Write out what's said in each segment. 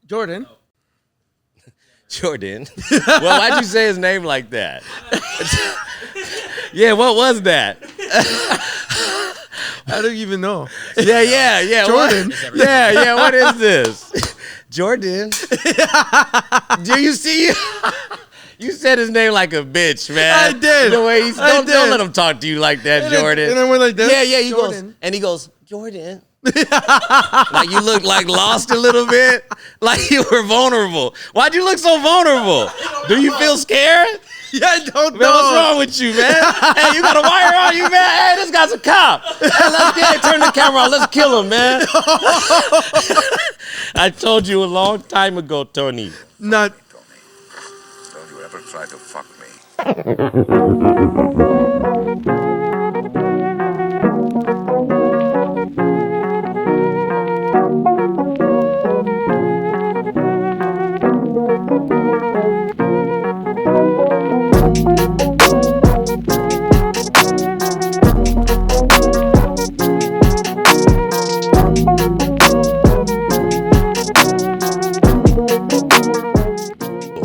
Jordan. Jordan. Well, why'd you say his name like that? Yeah, what was that? I don't even know. Yeah. Jordan. Yeah. What is this? Jordan. Do you see? You said his name like a bitch, man. I did. The way don't let him talk to you like that, Jordan. And I went like this. Yeah. He goes, Jordan. Like you look like lost a little bit, like you were vulnerable. Why'd you look so vulnerable? Do you feel scared? Yeah, I don't know. Man, what's wrong with you, man? Hey, you got a wire on you, man? Hey, this guy's a cop. Hey, turn the camera on. Let's kill him, man. I told you a long time ago, Tony. Not. Don't you ever try to fuck me.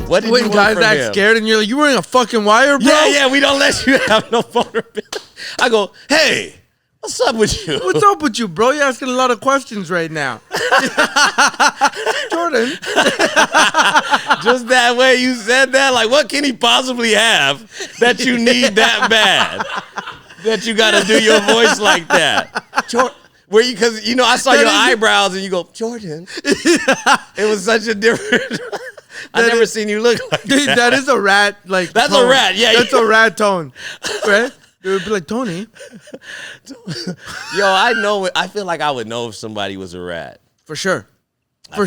What did When you guys want from act him? scared and you're like, you wearing a fucking wire, bro? Yeah, we don't let you have no vulnerability. I go, hey, what's up with you? What's up with you, bro? You're asking a lot of questions right now. Jordan. Just that way you said that? Like, what can he possibly have that you need that bad? That you got to do your voice like that? Because, I saw your eyebrows and you go, Jordan. It was such a different... I never seen you look like that. That is a rat, like That's tone. a rat, yeah. That's a rat tone, right? It would be like, Tony. Yo, I feel like I would know if somebody was a rat. For sure. I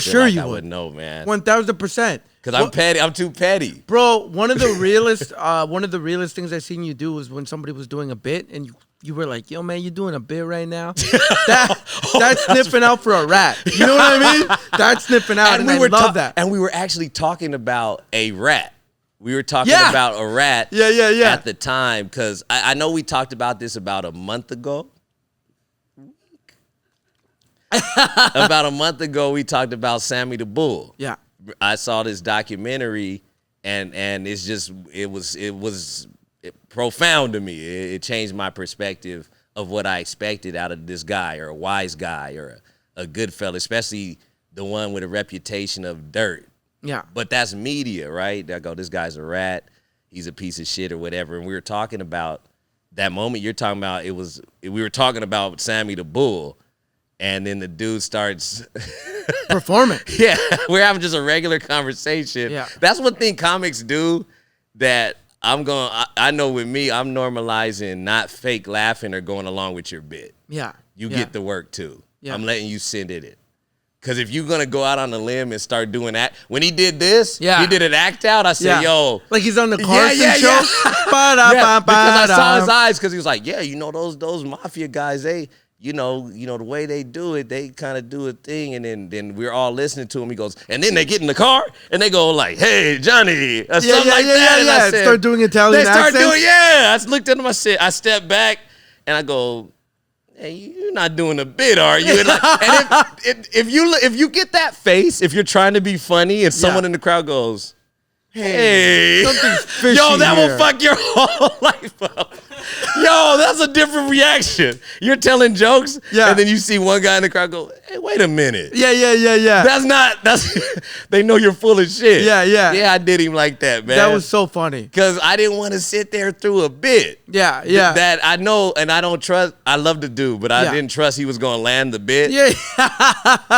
would know, man. 1,000%. Because I'm petty. I'm too petty. Bro, one of the realest things I seen you do was when somebody was doing a bit and you were like, yo, man, you doing a bit right now? That's sniffing out for a rat. You know what I mean? That's sniffing out, and I love that. And we were actually talking about a rat. We were talking about a rat at the time, because I know we talked about this about a month ago. About a month ago, we talked about Sammy the Bull. Yeah. I saw this documentary, and it was profound to me. It changed my perspective of what I expected out of this guy, or a wise guy, or a good fella, especially the one with a reputation of dirt. Yeah. But that's media, right? I go, this guy's a rat. He's a piece of shit or whatever. And we were talking about that moment you're talking about. We were talking about Sammy the Bull. And then the dude starts performing. Yeah, we're having just a regular conversation. Yeah. That's one thing comics do that I know with me, I'm normalizing not fake laughing or going along with your bit. Yeah. You get the work too. Yeah. I'm letting you send it. Because if you're going to go out on a limb and start doing that, when he did this, he did an act out, I said, yo. Like he's on the Carson show? Yeah, because I saw his eyes, because he was like, yeah, those mafia guys, they... the way they do it, they kind of do a thing, and then we're all listening to him. He goes, and then they get in the car, and they go like, hey, Johnny, or something like that. And I said, start doing Italian accents. I looked at him, I stepped back, and I go, hey, you're not doing a bit, are you? And, if you get that face, if you're trying to be funny, and someone in the crowd goes, hey, something's fishy yo, that here. will fuck your whole life up. Yo, that's a different reaction. You're telling jokes, and then you see one guy in the crowd go, hey, wait a minute. Yeah. They know you're full of shit. Yeah. Yeah, I did him like that, man. That was so funny. Because I didn't want to sit there through a bit. Yeah. That I know, and I don't trust. I love to do, but I didn't trust he was going to land the bit. Yeah.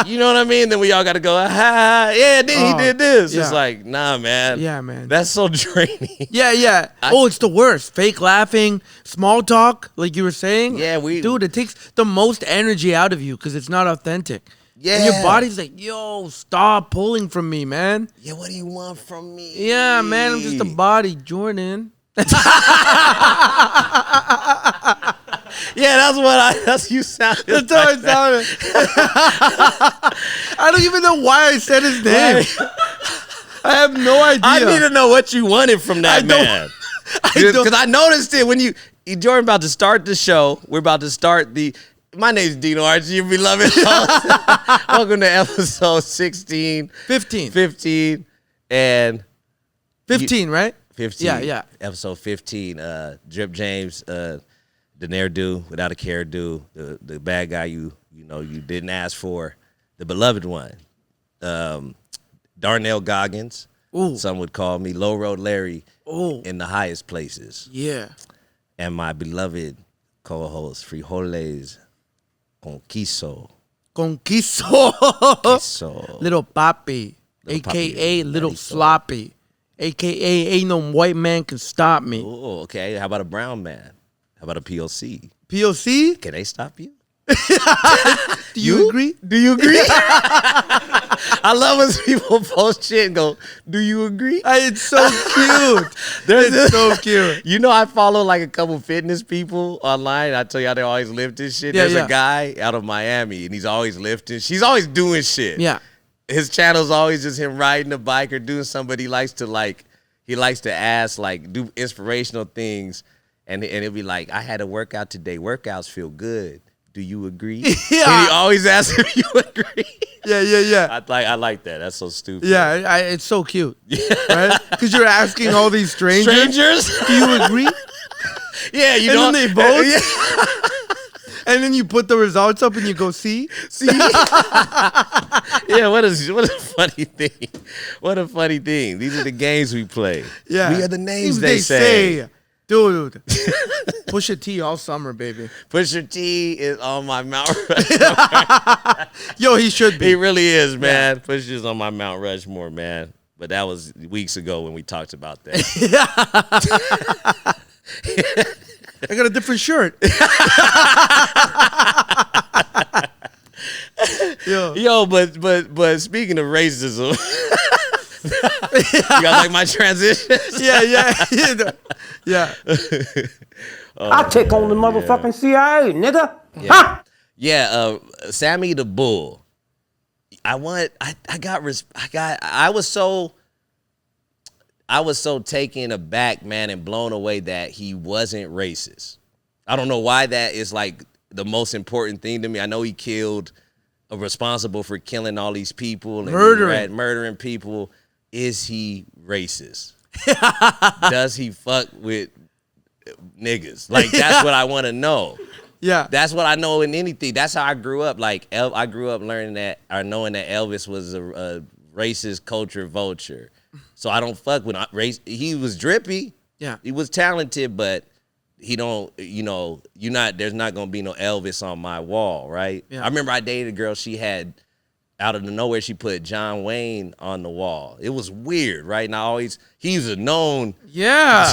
You know what I mean? Then we all got to go, then he did this. It's like, nah, man. Yeah, man. That's so draining. Yeah. It's the worst. Fake laughing, small talk, like you were saying. Yeah, Dude, it takes the most energy out of you because it's not authentic. Yeah. And your body's like, yo, stop pulling from me, man. Yeah, what do you want from me? Yeah, man, I'm just a body, Jordan. Yeah, that's you sound. That's how I sounded. I don't even know why I said his name. I have no idea. I need to know what you wanted from that man. Because I noticed it when Jordan about to start the show. We're about to start My name's Dino Archie, your beloved host. Welcome to episode 16. 15. 15. And 15, right? 15. Yeah. Episode 15. Drip James, the ne'er-do, without a care do, the bad guy you didn't ask for, the beloved one. Darnell Goggins. Ooh. Some would call me Low Road Larry. Ooh. In the highest places. Yeah. And my beloved co-host, Frijoles con queso. Queso. Little Papi. Little A.K.A. Papi, Little Marito. Sloppy. A.K.A. Ain't no white man can stop me. Oh, okay. How about a brown man? How about a POC? POC? Can they stop you? Do you agree? Do you agree? I love when people post shit and go, do you agree? It's so cute. It's so cute. You know, I follow like a couple fitness people online. I tell you how they always lifting shit. Yeah, There's yeah. a guy out of Miami, and he's always lifting. She's always doing shit. Yeah. His channel's always just him riding a bike or doing something. He likes to ask, like, do inspirational things. And it'll be like, I had a workout today. Workouts feel good. Do you agree? Yeah. And he always asks if you agree. Yeah. I like that. That's so stupid. Yeah, it's so cute. Right? Because you're asking all these strangers. Do you agree? Yeah, you And know. then they vote. Yeah. And then you put the results up and you go, see? Yeah, what a funny thing. What a funny thing. These are the games we play. Yeah. We are the names they say. Dude. Pusha T all summer, baby. Pusha T is on my Mount Rushmore. Yo, he should be. He really is, man. Pusha's on my Mount Rushmore, man. But that was weeks ago when we talked about that. I got a different shirt. Yo, but speaking of racism, you guys like my transition? Yeah. I'll take on the motherfucking CIA, nigga. Ha! Yeah, Sammy the Bull. I was so taken aback, man, and blown away that he wasn't racist. I don't know why that is like the most important thing to me. I know he killed, responsible for killing all these people and murdering people. Is he racist? Does he fuck with niggas? Like, that's what I want to know. Yeah. That's what I know in anything. That's how I grew up. Like, I grew up learning that, or knowing that Elvis was a racist culture vulture. So I don't fuck with race. He was drippy. Yeah. He was talented, but he don't, there's not going to be no Elvis on my wall, right? Yeah. I remember I dated a girl, she had, out of nowhere, she put John Wayne on the wall. It was weird, right? And he's a known. Yeah.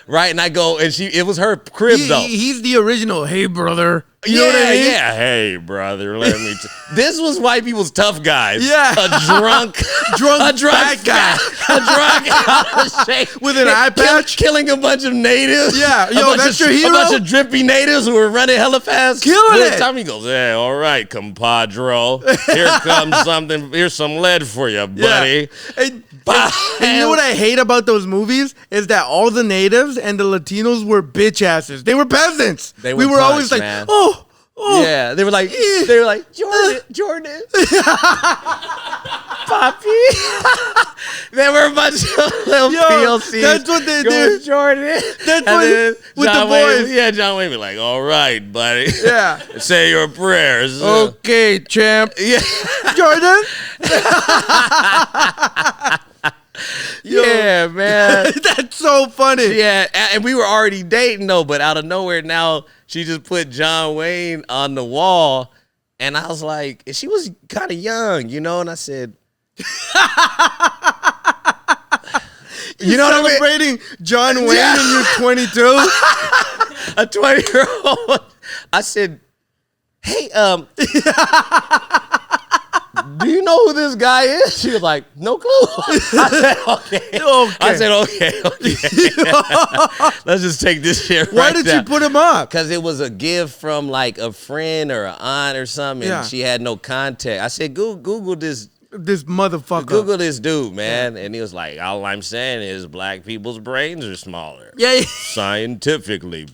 Right? And I go, and it was her crib, though. He's the original, hey, brother. You know what I mean? Yeah. Hey, brother, let me. This was white people's tough guys. Yeah. A drunk fat guy. A drunk out of shape With an eye patch. killing a bunch of natives. Yeah. Yo, that's your hero? A bunch of drippy natives who were running hella fast. Killing it. Tommy goes, "Yeah, all right, compadre. Here comes something. Here's some lead for you, buddy." Yeah. And you know what I hate about those movies is that all the natives and the Latinos were bitch asses. They were peasants. They were we were punks, always like, man. oh. Yeah, they were like, Jordan, Poppy. They were a bunch of little PLCs. That's what they do. Jordan. That's what with the boys. Yeah, John Wayne be like, all right, buddy. Yeah. Say your prayers. Okay, champ. Yeah. Jordan. Yeah, man. That's so funny. Yeah, and we were already dating though, but out of nowhere now she just put John Wayne on the wall, and I was like, and she was kind of young, and I said, you know, celebrating John Wayne and you're 22. A 20-year-old. I said, hey, do you know who this guy is? She was like, no clue. I said, okay. I said, okay. Let's just take this shit right Why did now. you put him up? Because it was a gift from like a friend or an aunt or something, and she had no contact. I said, Google this. This motherfucker. Google this dude, man. And he was like, all I'm saying is black people's brains are smaller. Yeah. Scientifically,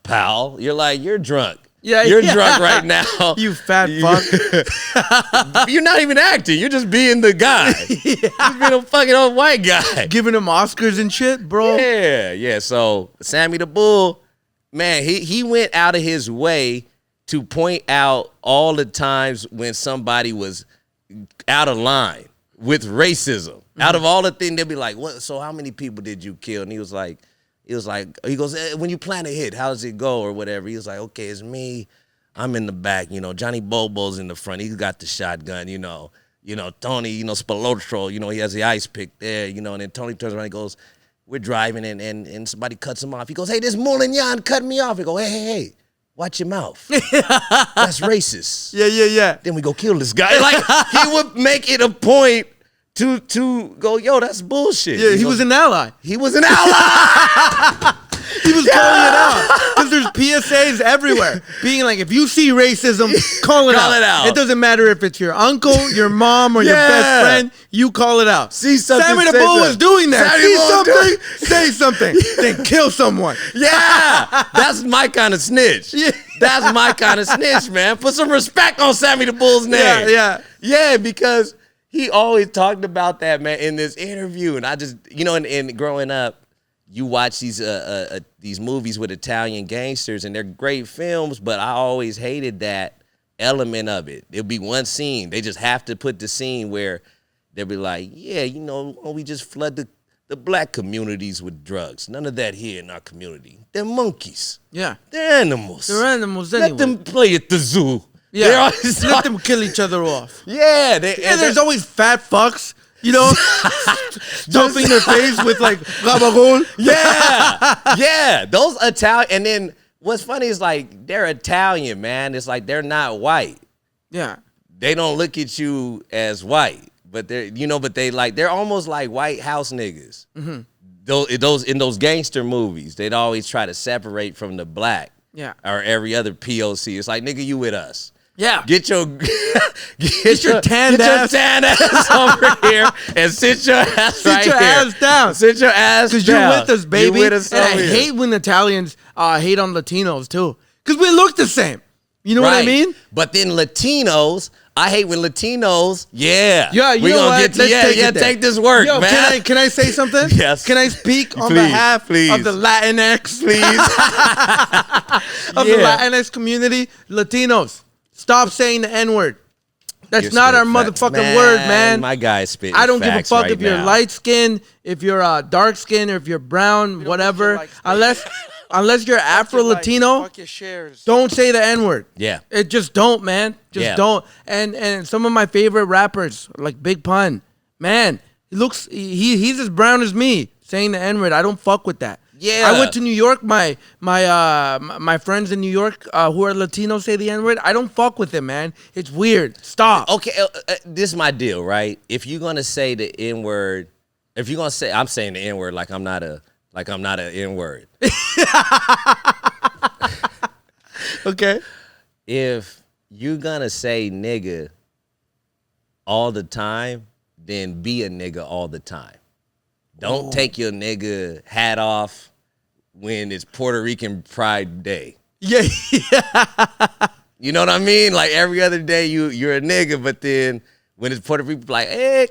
pal. You're like, you're drunk. Yeah, You're yeah. drunk right now. You fat fuck. You're not even acting. You're just being the guy. Just being a fucking old white guy. Giving him Oscars and shit, bro. Yeah. So Sammy the Bull, man, he went out of his way to point out all the times when somebody was out of line with racism. Out of all the things, they'll be like, "What? So how many people did you kill?" And he goes, "When you plan a hit, how does it go or whatever?" He was like, "Okay, it's me. I'm in the back. Johnny Bobo's in the front. He's got the shotgun. Tony, Spilotro, he has the ice pick there. And then Tony turns around and goes, we're driving and somebody cuts him off. He goes, hey, this Moulignan cut me off. He go, hey, watch your mouth. That's racist. Yeah. Then we go kill this guy. Like, he would make it a point to go, yo, that's bullshit. Yeah, he was an ally. He was an ally. He was calling it out. Because there's PSAs everywhere. Being like, if you see racism, call it out. It doesn't matter if it's your uncle, your mom, or your best friend. You call it out. See something. Sammy the Bull was doing that. Sammy See something, say something. Then kill someone. Yeah. That's my kind of snitch. Yeah. That's my kind of snitch, man. Put some respect on Sammy the Bull's name. Yeah, because he always talked about that, man, in this interview. And I just, and growing up, you watch these movies with Italian gangsters, and they're great films, but I always hated that element of it. It'll be one scene. They just have to put the scene where they'll be like, yeah, we just flood the black communities with drugs. None of that here in our community. They're monkeys. Yeah. They're animals. They're animals anyway. Let them play at the zoo. Yeah. Let them kill each other off. Yeah. There's always fat fucks. Stuffing their face with like gabagool. Yeah. Those Italian, and then what's funny is like they're Italian, man. It's like they're not white. Yeah. They don't look at you as white, but they're almost like white house niggas. Mm-hmm. Those in those gangster movies, they'd always try to separate from the black. Yeah. Or every other POC. It's like, nigga, you with us. Yeah. Get your tan ass over here and sit your ass sit right your here. ass down. Sit your ass down. Because you're with us, baby. You're with us and I over here. hate when Italians hate on Latinos, too. Because we look the same. You know what I mean? But then Latinos, I hate when Latinos, Yeah, we gonna get to take this work, Yo, man. Can I say something? Yes. Can I speak on behalf of the Latinx, please? of the Latinx community? Latinos, stop saying the N-word. That's not our motherfucking word, man. My guy's spitting I don't give a facts fuck right if you're now. light skinned, if you're dark skinned, or if you're brown, whatever. Unless you're Afro Latino, don't say the N-word. Yeah. It just don't, man. Just don't. And some of my favorite rappers, like Big Pun, man, he's as brown as me saying the N-word. I don't fuck with that. Yeah. I went to New York. My friends in New York who are Latino say the N-word. I don't fuck with them, man. It's weird. Stop. Okay, this is my deal, right? If you're gonna say the N-word, if you're gonna say, I'm saying the N-word like I'm not an N-word. Okay. If you're gonna say nigga all the time, then be a nigga all the time. Don't take your nigga hat off when it's Puerto Rican Pride Day. Yeah. You know what I mean? Like every other day you're a nigga, but then when it's Puerto Rican, like, hey,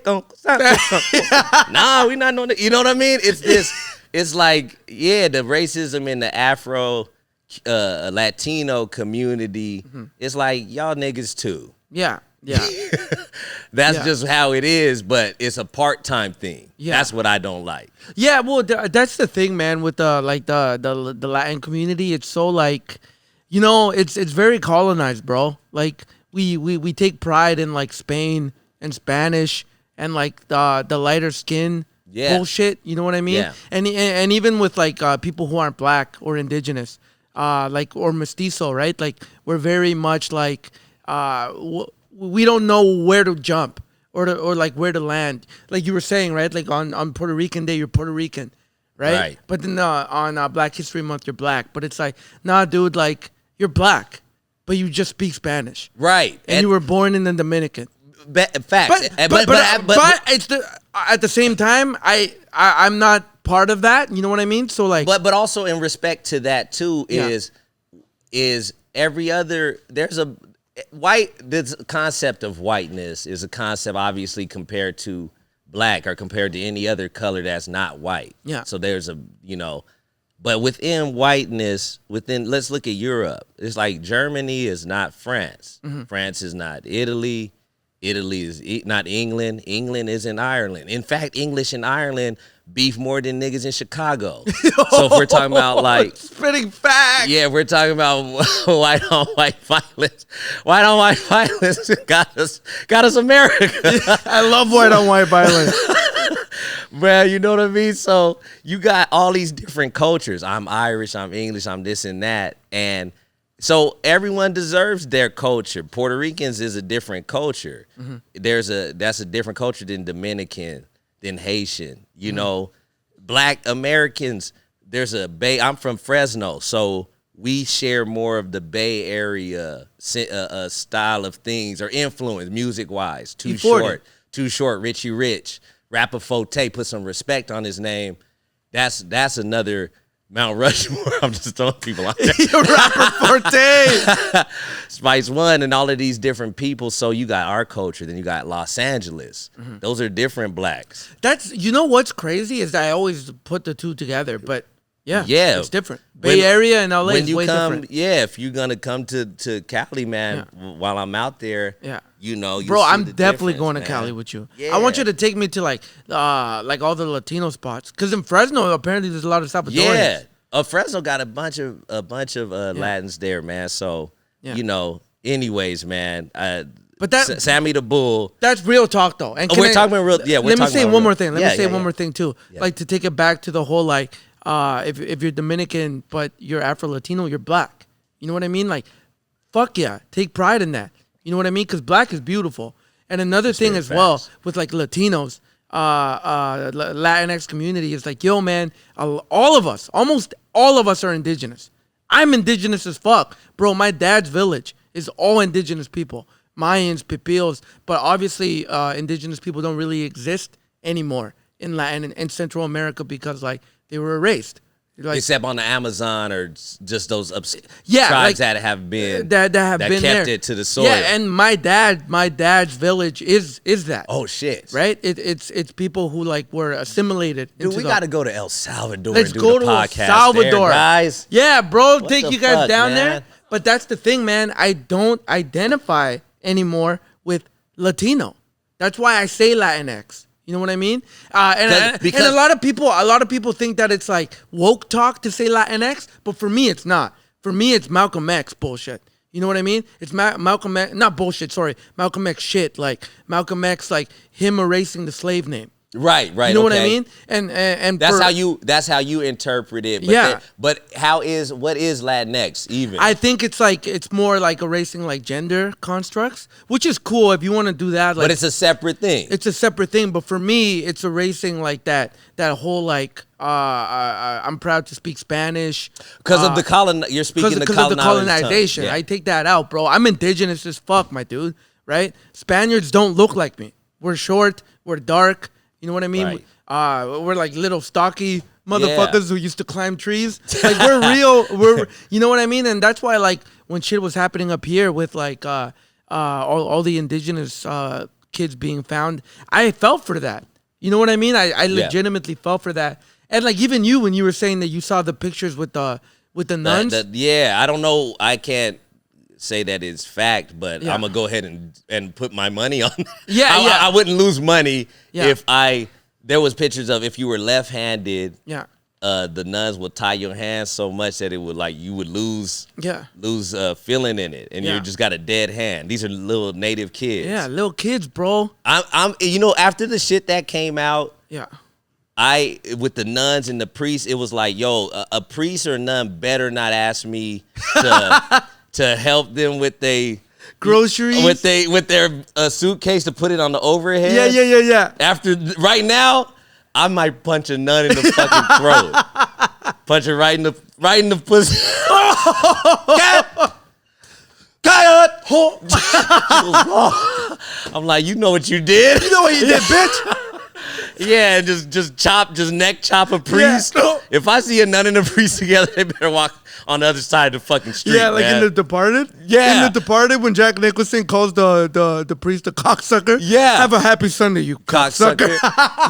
nah, we not no nigga. You know what I mean? It's this. It's like, yeah, the racism in the Afro Latino community. Mm-hmm. It's like y'all niggas too. Yeah. That's just how it is, but it's a part-time thing. Yeah. That's what I don't like. Yeah, well, that's the thing, man, with the Latin community. It's so like, it's very colonized, bro. Like we take pride in like Spain and Spanish and like the lighter skin bullshit. You know what I mean? Yeah. And even with like people who aren't black or indigenous, or mestizo, right? Like we're very much like we don't know where to jump or like where to land. Like you were saying, right? Like on Puerto Rican Day, you're Puerto Rican, right? But then on Black History Month, you're black. But it's like, nah, dude, like you're black, but you just speak Spanish, right? And you were born in the Dominican. Facts. But it's at the same time, I'm not part of that. You know what I mean? So like, but also in respect to that too is this concept of whiteness is a concept obviously compared to black or compared to any other color that's not white. Yeah. So there's but within whiteness, let's look at Europe. It's like Germany is not France. Mm-hmm. France is not Italy. Italy is not England. England isn't Ireland. In fact, English and Ireland beef more than niggas in Chicago. So if we're talking about like spitting facts. Yeah, we're talking about white on white violence. White on white violence got us America. I love white on white violence. Man, you know what I mean? So you got all these different cultures. I'm Irish, I'm English, I'm this and that. And so everyone deserves their culture. Puerto Ricans is a different culture. Mm-hmm. That's a different culture than Dominican, than Haitian. You know, Black Americans, I'm from Fresno, so we share more of the Bay Area style of things or influence music-wise. Too Short, Richie Rich. Rapper Forte, put some respect on his name. That's another Mount Rushmore. I'm just throwing people out there. Rapper Forte. Spice One and all of these different people. So you got our culture, then you got Los Angeles. Mm-hmm. Those are different blacks. You know what's crazy is I always put the two together, but yeah, it's different. Bay Area and LA is way different. Yeah, if you're gonna come to Cali, man, while I'm out there, you know, bro, I'm definitely going to Cali with you. Yeah. I want you to take me to like all the Latino spots, because in Fresno apparently there's a lot of Salvadorians. Yeah, Fresno got a bunch of Latins there, man. So you know, anyways, man. But that Sammy the Bull. That's real talk though. And we're talking about real. Yeah, let me say one more thing. Let me say one more thing too. Yeah. Like to take it back to the whole like. If you're Dominican but you're Afro-Latino, you're black. You know what I mean? Like, fuck yeah, take pride in that. You know what I mean? Because black is beautiful. And another thing as well with like Latinos, Latinx community is like, yo, man, all of us, almost all of us are indigenous. I'm indigenous as fuck. Bro, my dad's village is all indigenous people. Mayans, Pipils, but obviously indigenous people don't really exist anymore in Latin and Central America because like, they were erased. Like, except on the Amazon or just those tribes like, that have been that kept there. It to the soil. Yeah, and my dad's village is that. Oh shit! Right? It's people who like were assimilated. Dude, we got to go to El Salvador. Let's and do go the to podcast El Salvador, there, guys. Yeah, bro, take you guys down man? there. But that's the thing, man. I don't identify anymore with Latino. That's why I say Latinx. You know what I mean? And a lot of people think that it's like woke talk to say Latinx, but for me it's not. For me it's Malcolm X bullshit. You know what I mean? It's Malcolm X, not bullshit. Sorry, Malcolm X shit. Like Malcolm X, like him erasing the slave name. Right. You know what I mean? And that's how you interpret it. But but what is Latinx even? I think it's more like erasing like gender constructs, which is cool if you want to do that. Like, but it's a separate thing. It's a separate thing. But for me, it's erasing like that whole like I'm proud to speak Spanish because of the you're speaking because of the colonization. Yeah. I take that out, bro. I'm indigenous as fuck, my dude. Right? Spaniards don't look like me. We're short. We're dark. You know what I mean? Right. We're like little stocky motherfuckers who used to climb trees. Like we're real. You know what I mean? And that's why like when shit was happening up here with like all the indigenous kids being found, I felt for that. You know what I mean? I legitimately felt for that. And like even you, when you were saying that you saw the pictures with the nuns. I don't know. I can't say that it's fact, but I'm gonna go ahead and put my money on that. I wouldn't lose money if there was pictures of if you were left-handed. The nuns would tie your hands so much that it would like you would lose feeling in it, and you just got a dead hand. These are little native kids. Yeah, little kids, bro. I'm after the shit that came out. With the nuns and the priests, it was like, yo, a priest or a nun better not ask me to help them with they groceries, with their suitcase to put it on the overhead. Yeah. After right now, I might punch a nun in the fucking throat. Punch her right in the pussy. I'm like, you know what you did. You know what you did, bitch. Yeah, just neck chop a priest. no. If I see a nun and a priest together, they better walk on the other side of the fucking street. Yeah, like man. in The Departed. Yeah. In The Departed, when Jack Nicholson calls the priest a cocksucker. Yeah. Have a happy Sunday, you cocksucker.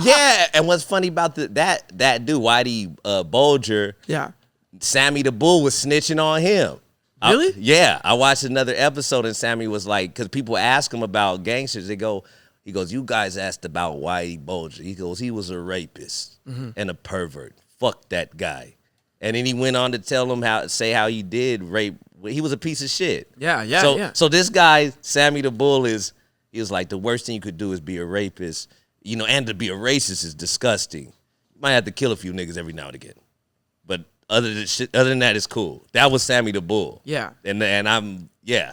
Yeah, and what's funny about that dude, Whitey Bulger, Yeah. Sammy the Bull was snitching on him. Really? Yeah, I watched another episode and Sammy was like, because people ask him about gangsters, he goes, you guys asked about Whitey Bulger. He goes, he was a rapist and a pervert. Fuck that guy. And then he went on to tell him how he did rape. He was a piece of shit. Yeah. So this guy, Sammy the Bull, he was like, the worst thing you could do is be a rapist. You know, and to be a racist is disgusting. You might have to kill a few niggas every now and again. But other than that, it's cool. That was Sammy the Bull. Yeah. And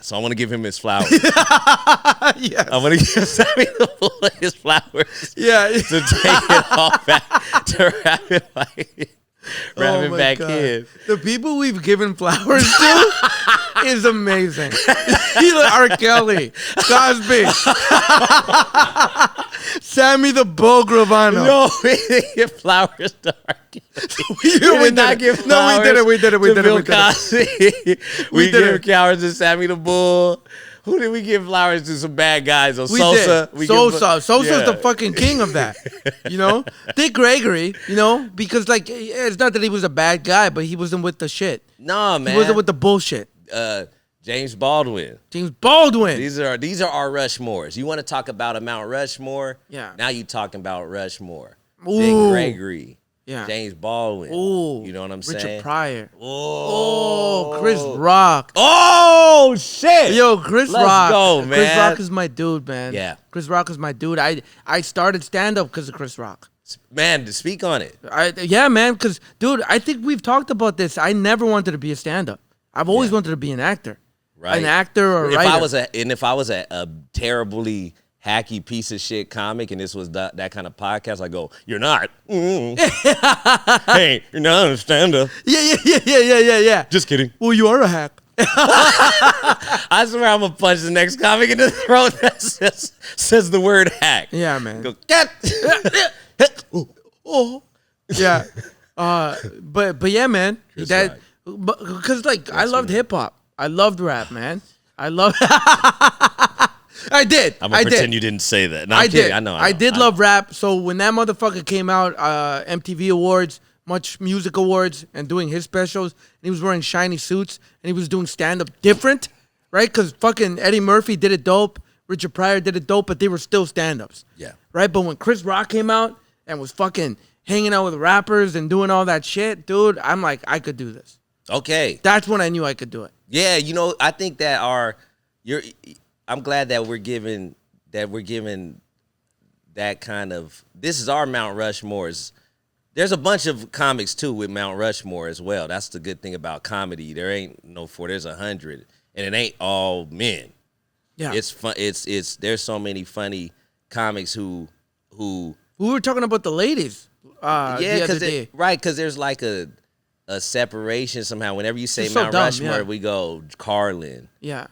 so I want to give him his flowers. Yes. I want to give Sammy the Bull his flowers. Yeah. To take it all back, to wrap it back God. in. The people we've given flowers to is amazing. R. Kelly, Cosby, Sammy the Bull Gravano. No, we didn't give flowers to R. Kelly. We did not give flowers. No, we did it. to Bill Cosby. We gave flowers to Sammy the Bull. Who did we give flowers to? Some bad guys. Or Sosa. Did. Sosa's the fucking king of that. You know? Dick Gregory, you know? Because, like, it's not that he was a bad guy, but he wasn't with the shit. No, man. He wasn't with the bullshit. James Baldwin. These are our Rushmores. You want to talk about a Mount Rushmore? Yeah. Now you talking about Rushmore. Ooh. Dick Gregory. Yeah. James Baldwin. Ooh. You know what I'm saying? Richard Pryor. Oh, Chris Rock. Oh, shit. Yo, Chris Let's Rock. go, man. Chris Rock is my dude, man. Yeah. Chris Rock is my dude. I started stand-up because of Chris Rock. Man, to speak on it. Yeah, man, because, dude, I think we've talked about this. I never wanted to be a stand-up. I've always wanted to be an actor. Right. An actor or a writer. If I was a terribly hacky piece of shit comic and this was that kind of podcast, I go, you're not. Hey, you're not a stand-up. Yeah. Just kidding. Well, you are a hack. I swear I'm going to punch the next comic in the throat that says the word hack. Yeah, man. Go, get. Oh. Yeah. But yeah, man. Because, like, I loved hip-hop. I loved rap, man. I did. I'm going to pretend you didn't say that. No, I'm kidding. I know. I did love rap. So when that motherfucker came out, MTV Awards, Much Music Awards, and doing his specials, and he was wearing shiny suits, and he was doing stand-up different, right? Because fucking Eddie Murphy did it dope, Richard Pryor did it dope, but they were still stand-ups. Yeah. Right? But when Chris Rock came out and was fucking hanging out with rappers and doing all that shit, dude, I'm like, I could do this. Okay. That's when I knew I could do it. Yeah, you know, I think that I'm glad that we're given that kind of, this is our Mount Rushmores. There's a bunch of comics too with Mount Rushmore as well. That's the good thing about comedy. There ain't there's 100 and it ain't all men. Yeah. It's fun. It's there's so many funny comics who we were talking about the ladies the other day. Right, because there's like a separation somehow. Whenever you say It's so Mount dumb, Rushmore, yeah. we go Carlin, Yeah.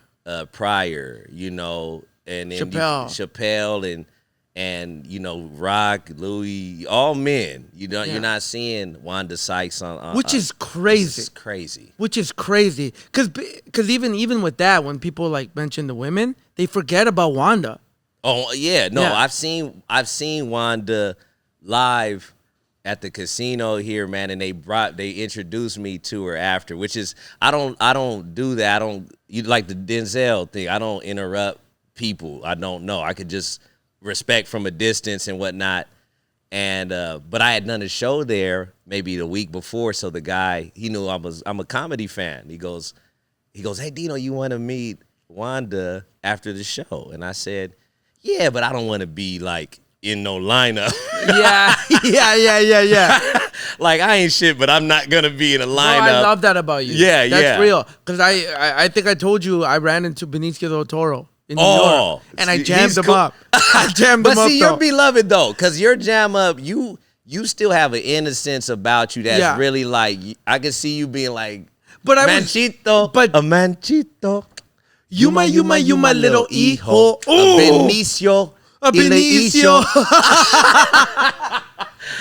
Pryor, you know, and then Chappelle and you know, Rock, Louis, all men. You know, Yeah. you're not seeing Wanda Sykes on Which is crazy. It's crazy. Which is crazy. Because even with that, when people like mention the women, they forget about Wanda. Oh yeah, no, Yeah. I've seen Wanda live at the casino here, man, and they introduced me to her after, which is I don't do that. You like the Denzel thing. I don't interrupt people. I don't know. I could just respect from a distance and whatnot. And but I had done a show there maybe the week before, so the guy, he knew I'm a comedy fan. He goes, "Hey Dino, you want to meet Wanda after the show?" And I said, "Yeah, but I don't want to be like in no lineup." Yeah. Like I ain't shit, but I'm not gonna be in a lineup. No, I love that about you. Yeah, That's real. Because I think I told you I ran into Benicio del Toro in New York, and I jammed him up. I jammed him up. But see, you're though. beloved though, because your jam up, you still have an innocence about you that's really like, I can see you being like, but I manchito, was, but a manchito. you my little hijo. A Benicio. A Benicio.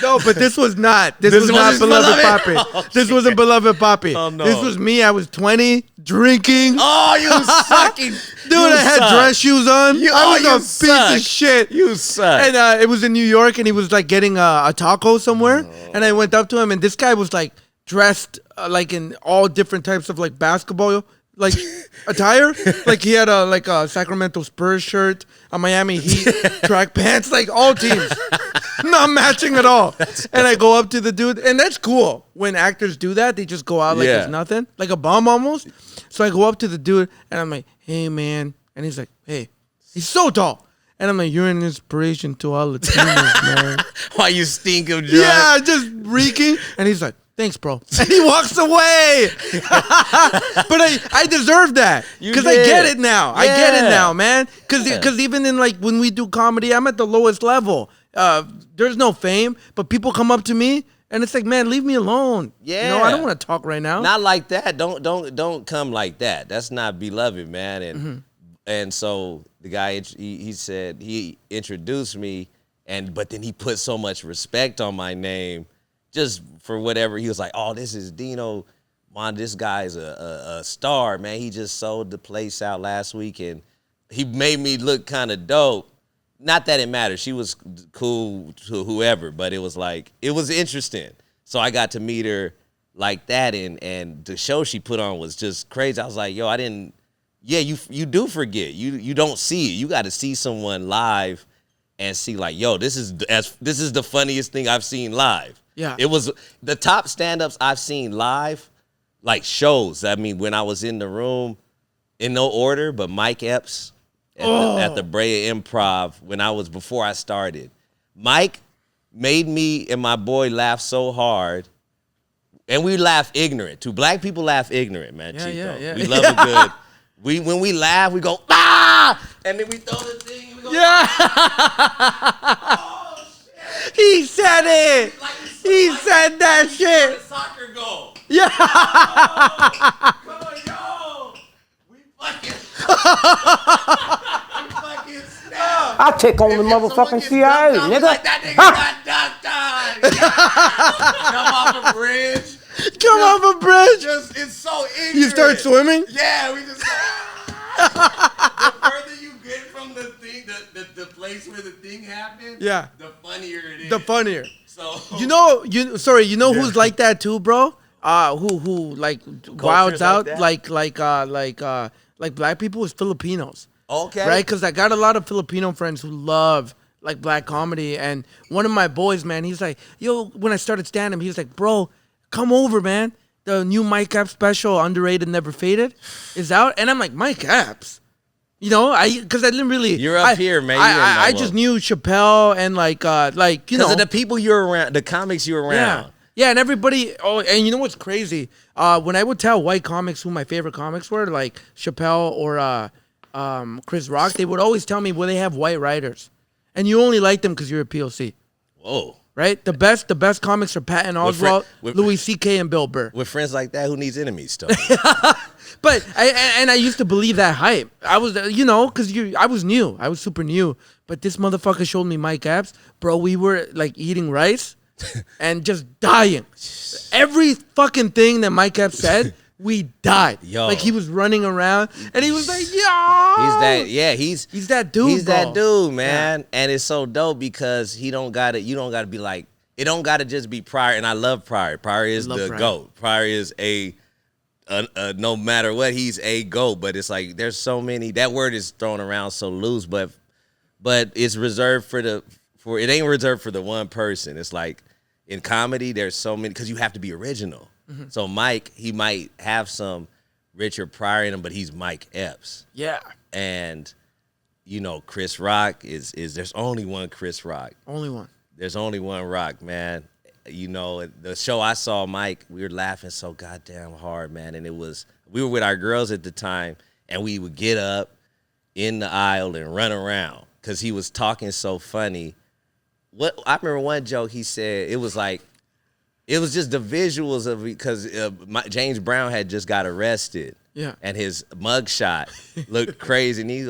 No, but this was not. This was not Beloved Papi. Oh, this wasn't Beloved Papi. Oh, no. This was me. I was 20, drinking. Oh, you sucking. Dude, I had dress shoes on. I was a piece of shit. You suck. And it was in New York, and he was like getting a taco somewhere. And I went up to him, and this guy was like dressed like in all different types of like basketball like attire. Like he had a Sacramento Spurs shirt, a Miami Heat track pants, like all teams. Not matching at all. And I go up to the dude, and that's cool. When actors do that, they just go out like it's nothing, like a bum almost. So I go up to the dude, and I'm like, hey, man. And he's like, hey. He's so tall. And I'm like, you're an inspiration to all Latinos, man. Why you stink of drunk? Yeah, just reeking. And he's like, thanks, bro. And he walks away. But I deserve that. Because I get it now. I get it now, man. Because even in like when we do comedy, I'm at the lowest level. There's no fame, but people come up to me and it's like, man, leave me alone. Yeah. You know, I don't want to talk right now. Not like that. Don't come like that. That's not beloved, man. And so the guy, he said, he introduced me, but then he put so much respect on my name just for whatever. He was like, oh, this is Dino. Man, this guy's a star, man. He just sold the place out last week, and he made me look kind of dope. Not that it matters. She was cool to whoever, but it was like, it was interesting. So I got to meet her like that, and the show she put on was just crazy. I was like, yo, you do forget. You don't see it. You got to see someone live and see like, yo, this is the funniest thing I've seen live. Yeah. It was the top stand-ups I've seen live, like shows. I mean, when I was in the room, in no order, but Mike Epps at the Brea Improv before I started. Mike made me and my boy laugh so hard. And we laugh ignorant too. Black people laugh ignorant, man. Yeah, Chico. yeah. We love it good. When we laugh, we go, ah! And then we throw the thing and we go, oh, shit. He said it. Like He said that shit. a soccer goal. Yeah. Oh, come on, yo. We fucking snap. I take on the motherfucking CIA, nigga. Like that nigga got dunked on. Come off a bridge. Come off a bridge. It's so ignorant. You start swimming? Yeah, we just. The further you get from the thing, the place where the thing happened, the funnier it is. The funnier. So you know who's like that too, bro? Who like wilds out like black people is Filipinos. Okay. Right? Because I got a lot of Filipino friends who love like black comedy, and one of my boys, man, he's like, yo, when I started stand-up, he's like, bro, come over, man. The new Mike Epps special, Underrated Never Faded, is out. And I'm like, Mike Epps? You know, because I didn't really. You're up here, man. I just knew Chappelle and like you know. Because of the people you're around, the comics you're around. Yeah, and everybody. Oh, and you know what's crazy? When I would tell white comics who my favorite comics were, like Chappelle or Chris Rock, they would always tell me, well, they have white writers, and you only like them because you're a POC. Whoa. Right? The best comics are Patton Oswalt, Louis C.K., and Bill Burr. With friends like that, who needs enemies, though? But I used to believe that hype. I was, because I was new. I was super new. But this motherfucker showed me Mike Epps. Bro, we were like eating rice and just dying. Every fucking thing that Mike Epps said, we died. Yo. Like he was running around and he was like, yo. He's that dude. He's bro. that dude, man. Yeah. And it's so dope because you don't gotta be like, it don't gotta just be Pryor. And I love Pryor. Pryor is the GOAT. Pryor is a no matter what, he's a GOAT. But it's like there's so many. That word is thrown around so loose, but it's reserved it ain't reserved for the one person. It's like in comedy, there's so many because you have to be original. Mm-hmm. So Mike, he might have some Richard Pryor in him, but he's Mike Epps. Yeah. And Chris Rock is there's only one Chris Rock. Only one. There's only one Rock, man. The show I saw Mike, we were laughing so goddamn hard, man. And we were with our girls at the time, and we would get up in the aisle and run around because he was talking so funny. I remember one joke he said, it was just the visuals of it because James Brown had just got arrested. Yeah. And his mugshot looked crazy. And he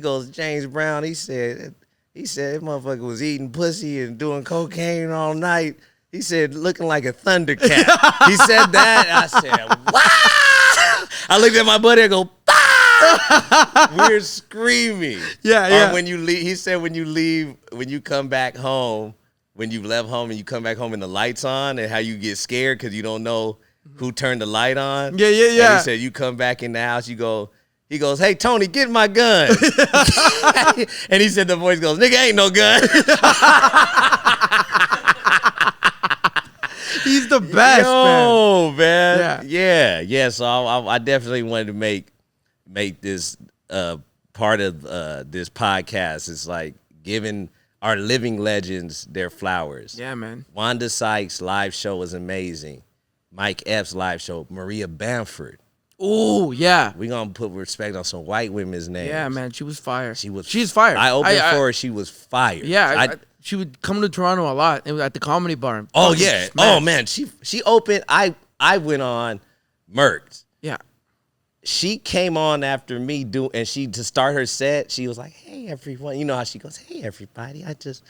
goes, James Brown, he said, He said, motherfucker was eating pussy and doing cocaine all night. He said, looking like a Thundercat. He said that. I said, wow. I looked at my buddy and go, bah! We're screaming. Yeah. Or when you leave, he said, when you come back home, when you left home and you come back home and the light's on, and how you get scared because you don't know who turned the light on. Yeah. And he said, you come back in the house, he goes, hey, Tony, get my gun. And he said, the voice goes, nigga, ain't no gun. He's the best, man. Yeah. So I definitely wanted to make this part of this podcast. It's like giving our living legends their flowers. Yeah, man. Wanda Sykes' live show was amazing. Mike Epps' live show. Maria Bamford. Ooh, yeah. We gonna put respect on some white women's names. Yeah, man. She was fire. She's fire. I opened for her. She was fire. Yeah, she would come to Toronto a lot. It was at the Comedy Bar. Oh yeah. Smash. Oh man. She opened. I went on Merck's. Yeah. She came on after me and to start her set, she was like, hey everyone. You know how she goes, hey everybody. I just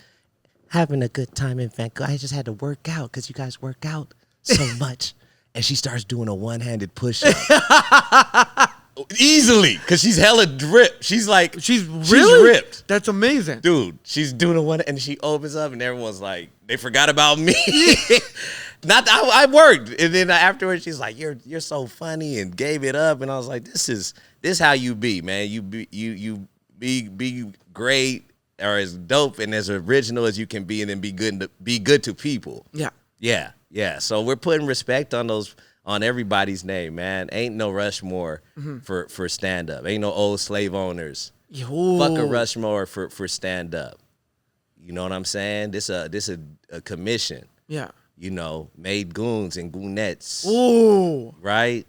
having a good time in Vancouver. I just had to work out because you guys work out so much. And she starts doing a one-handed push-up. Easily, because she's hella dripped. She's ripped. That's amazing. Dude, she's doing a one, and she opens up, and everyone's like, they forgot about me. I worked. And then afterwards, she's like, you're so funny, and gave it up. And I was like, this how you be, man. You be great, or as dope and as original as you can be, and then be good to people. Yeah. Yeah, so we're putting respect on everybody's name, man. Ain't no Rushmore for stand up. Ain't no old slave owners. Yo. Fuck a Rushmore for stand up. You know what I'm saying? This a commission. Yeah. You know, made goons and goonettes. Ooh. Right?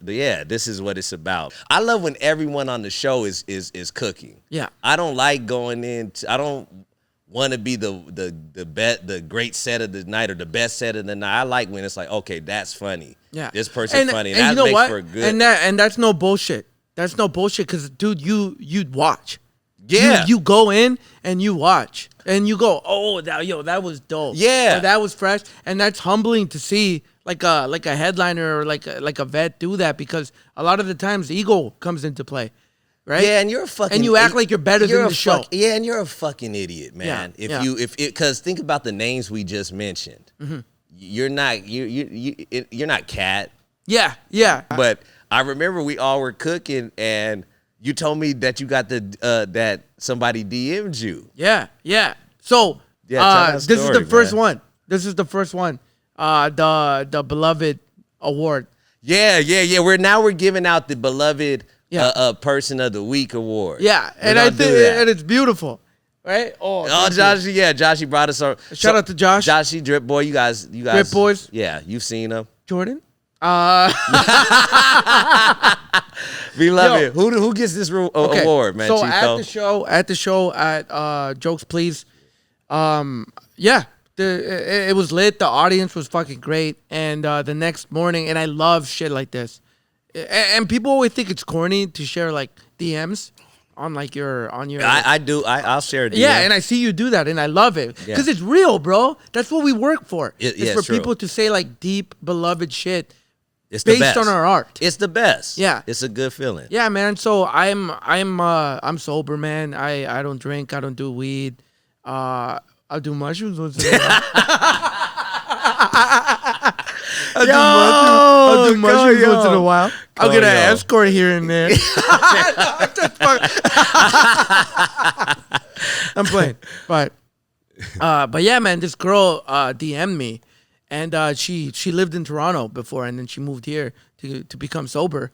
Yeah, this is what it's about. I love when everyone on the show is cooking. Yeah. I don't like going in. I don't want to be the great set of the night or the best set of the night. I like when it's like, okay, that's funny. Yeah, this person's funny. And that you know makes what? for a good. And that's no bullshit. That's no bullshit because, dude, you'd watch. Yeah, you go in and you watch and you go, oh, that was dope. Yeah, or that was fresh, and that's humbling to see. Like a headliner or like a vet do that, because a lot of the times ego comes into play. Right? Yeah, and you're a fucking. And you act like you're better than the show. Yeah, and you're a fucking idiot, man. Yeah, Because think about the names we just mentioned. Mm-hmm. You're not Cat. Yeah. But I remember we all were cooking, and you told me that you got that somebody DM'd you. Yeah. So this is the first one. This is the first one. The Beloved Award. Yeah. We're giving out the Beloved. Person of the Week award. Yeah, and I think and it's beautiful, right? Joshy brought us our shout out to Josh. Joshy, Drip Boy, you guys Drip Boys. Yeah, you've seen him. Jordan. We love it. Who gets this award, man? So Chico? at the show at Jokes Please, it was lit. The audience was fucking great, and the next morning, and I love shit like this. And people always think it's corny to share like DMs on your. I do. I'll share a DM. Yeah, and I see you do that, and I love it because it's real, bro. That's what we work for. It's for true. people to say like deep, beloved shit. It's based the best. on our art. It's the best. Yeah, it's a good feeling. Yeah, man. So I'm sober, man. I don't drink. I don't do weed. I'll do mushrooms once in a while. I'll do mushrooms once in a while. I'll get an escort here and there. I'm playing, but yeah, man. This girl DM'd me, and she lived in Toronto before, and then she moved here to become sober.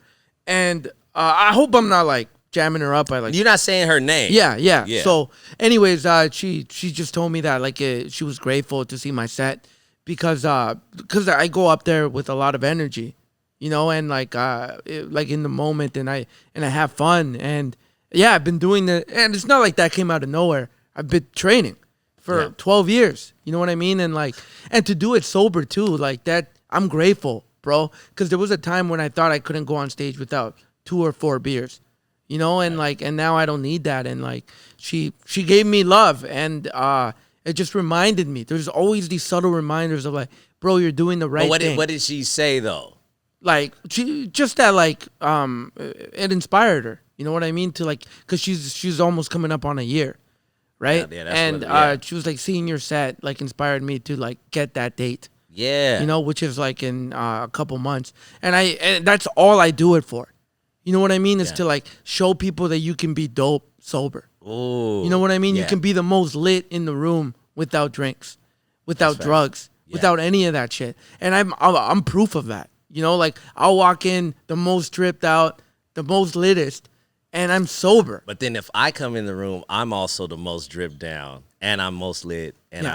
And I hope I'm not like jamming her up. You're not saying her name. Yeah. So, anyways, she just told me that like she was grateful to see my set. Because I go up there with a lot of energy, you know, and like in the moment, and I have fun, and yeah, I've been doing that, and it's not like that came out of nowhere. I've been training for 12 years, you know what I mean, and to do it sober too, like that, I'm grateful, bro, because there was a time when I thought I couldn't go on stage without 2 or 4 beers, you know, and like, and now I don't need that. And like, she gave me love, and it just reminded me. There's always these subtle reminders of like, bro, you're doing the right thing. What did she say though? Like, she just that, like, it inspired her. You know what I mean? To like, cause she's almost coming up on a year, right? Yeah, that's and she was like, seeing your set like inspired me to like get that date. Yeah, You know, which is like in a couple months, and that's all I do it for. You know what I mean? Is to like show people that you can be dope sober. Ooh, You know what I mean? yeah. You can be the most lit in the room without drinks, without drugs, without any of that shit. And I'm proof of that. You know, like I'll walk in the most tripped out, the most littest, and I'm sober. But then if I come in the room, I'm also the most dripped down, and I'm most lit, and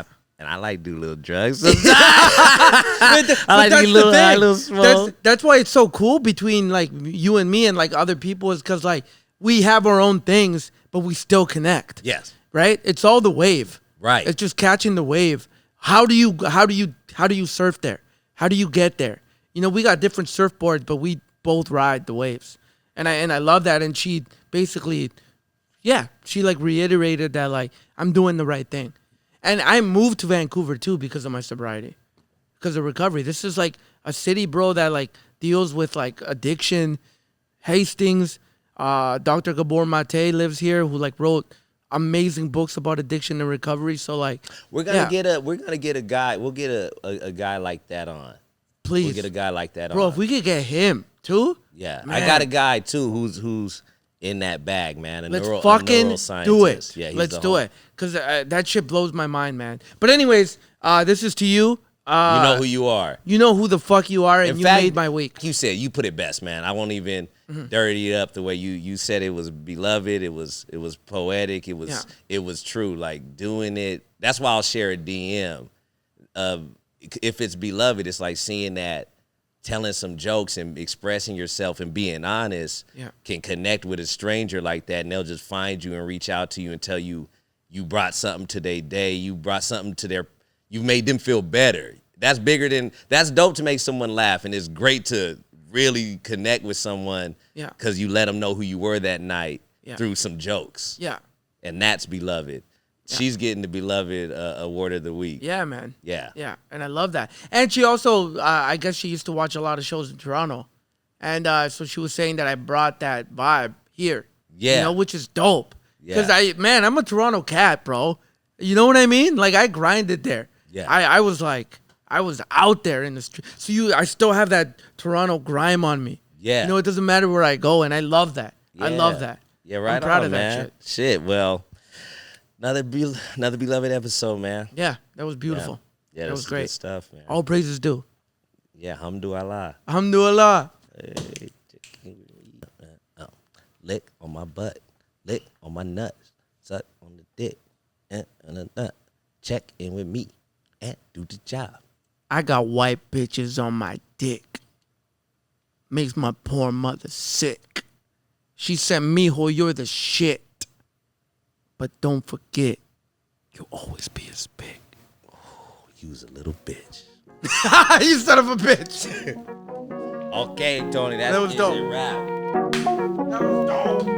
I like to do little drugs sometimes. I like to do little smoke. That's why it's so cool between like you and me and like other people, is because like we have our own things, but we still connect. Yes. Right? It's all the wave. Right. It's just catching the wave. How do you surf there? How do you get there? You know, we got different surfboards, but we both ride the waves. And I love that. And she basically, she like reiterated that like I'm doing the right thing. And I moved to Vancouver too because of my sobriety, because of recovery. This is like a city, bro, that like deals with like addiction. Hastings, Dr. Gabor Mate lives here, who like wrote amazing books about addiction and recovery. So like we're gonna get a guy. We'll get a guy like that on. Please, we'll get a guy like that on. Bro, if we could get him too. Yeah, man. I got a guy too who's in that bag, man. Let's a fucking do it. Yeah, let's do it, because that shit blows my mind, man. But anyways, this is to you. You know who you are. You know who the fuck you are, and In you fact, made my week. You said, you put it best, man. I won't even dirty it up the way you said it was beloved. It was poetic. It was true. Like doing it. That's why I'll share a DM. If it's beloved, it's like seeing that, telling some jokes and expressing yourself and being honest can connect with a stranger like that, and they'll just find you and reach out to you and tell you you brought something to their day. You brought something to you made them feel better. That's dope to make someone laugh, and it's great to really connect with someone because you let them know who you were that night through some jokes. Yeah. And that's beloved. She's getting the beloved award of the week. Yeah, man. Yeah. Yeah, and I love that. And she also, I guess she used to watch a lot of shows in Toronto. And so she was saying that I brought that vibe here. Yeah. You know, which is dope. Because I'm a Toronto cat, bro. You know what I mean? Like, I grinded there. Yeah. I was out there in the street. So I still have that Toronto grime on me. Yeah. You know, it doesn't matter where I go, and I love that. Yeah. I love that. Yeah, right. I'm proud of that shit. Well, another beloved episode, man. Yeah, that was beautiful. Yeah, that was great good stuff, man. All praises due. Yeah, hamdulillah. Alhamdulillah. Lick on my butt, lick on my nuts, suck on the dick, and the nut. Check in with me and do the job. I got white bitches on my dick. Makes my poor mother sick. She said, "Mijo, you're the shit. But don't forget, you'll always be as big." Oh, you's a little bitch. You son of a bitch. Okay, Tony, that was dope. Rap. That was dope.